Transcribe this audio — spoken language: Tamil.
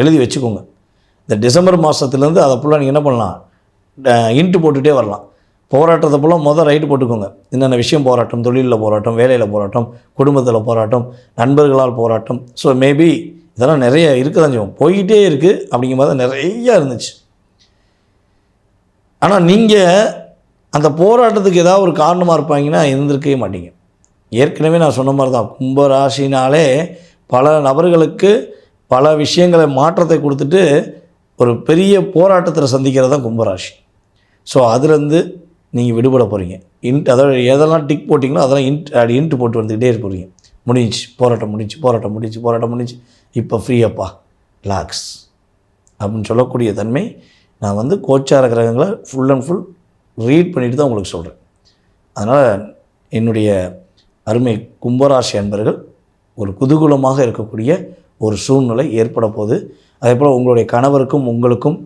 எழுதி வச்சுக்கோங்க. இந்த டிசம்பர் மாதத்துலேருந்து அதை ஃபுல்லாக நீங்கள் என்ன பண்ணலாம், இன்ட்டு போட்டுகிட்டே வரலாம். போராட்டத்தை ஃபுல்லாக ரைட்டு போட்டுக்கோங்க. என்னென்ன விஷயம் போராட்டம், தொழிலில் போராட்டம், வேலையில் போராட்டம், குடும்பத்தில் போராட்டம், நண்பர்களால் போராட்டம். ஸோ மேபி இதெல்லாம் நிறைய இருக்க தான் செய்வோம், போய்கிட்டே இருக்குது. அப்படிங்கிற மாதிரி நிறையா இருந்துச்சு. ஆனால் நீங்கள் அந்த போராட்டத்துக்கு ஏதாவது ஒரு காரணமாக இருப்பாங்கன்னா இருந்திருக்கவே மாட்டீங்க. ஏற்கனவே நான் சொன்ன மாதிரி தான், கும்பராசினாலே பல நபர்களுக்கு பல விஷயங்களை மாற்றத்தை கொடுத்துட்டு ஒரு பெரிய போராட்டத்தில் சந்திக்கிறது தான் கும்பராசி. ஸோ அதுலேருந்து நீங்கள் விடுபட போகிறீங்க. அதாவது எதெல்லாம் டிக் போட்டிங்களோ அதெல்லாம் இன்ட்டு போட்டு வந்துக்கிட்டே போகிறீங்க. முடிஞ்சு போராட்டம், முடிஞ்சு இப்போ ஃப்ரீயப்பா, ரிலாக்ஸ் அப்படின்னு சொல்லக்கூடிய தன்மை நான் கோச்சார கிரகங்களை ஃபுல் அண்ட் ஃபுல் ரீட் பண்ணிட்டு தான் உங்களுக்கு சொல்கிறேன். அதனால் என்னுடைய அருமை கும்பராசி அன்பர்கள் ஒரு குதூகூலமாக இருக்கக்கூடிய ஒரு சூழ்நிலை ஏற்பட போகுது. அதே போல் உங்களுடைய கணவருக்கும் உங்களுக்கும்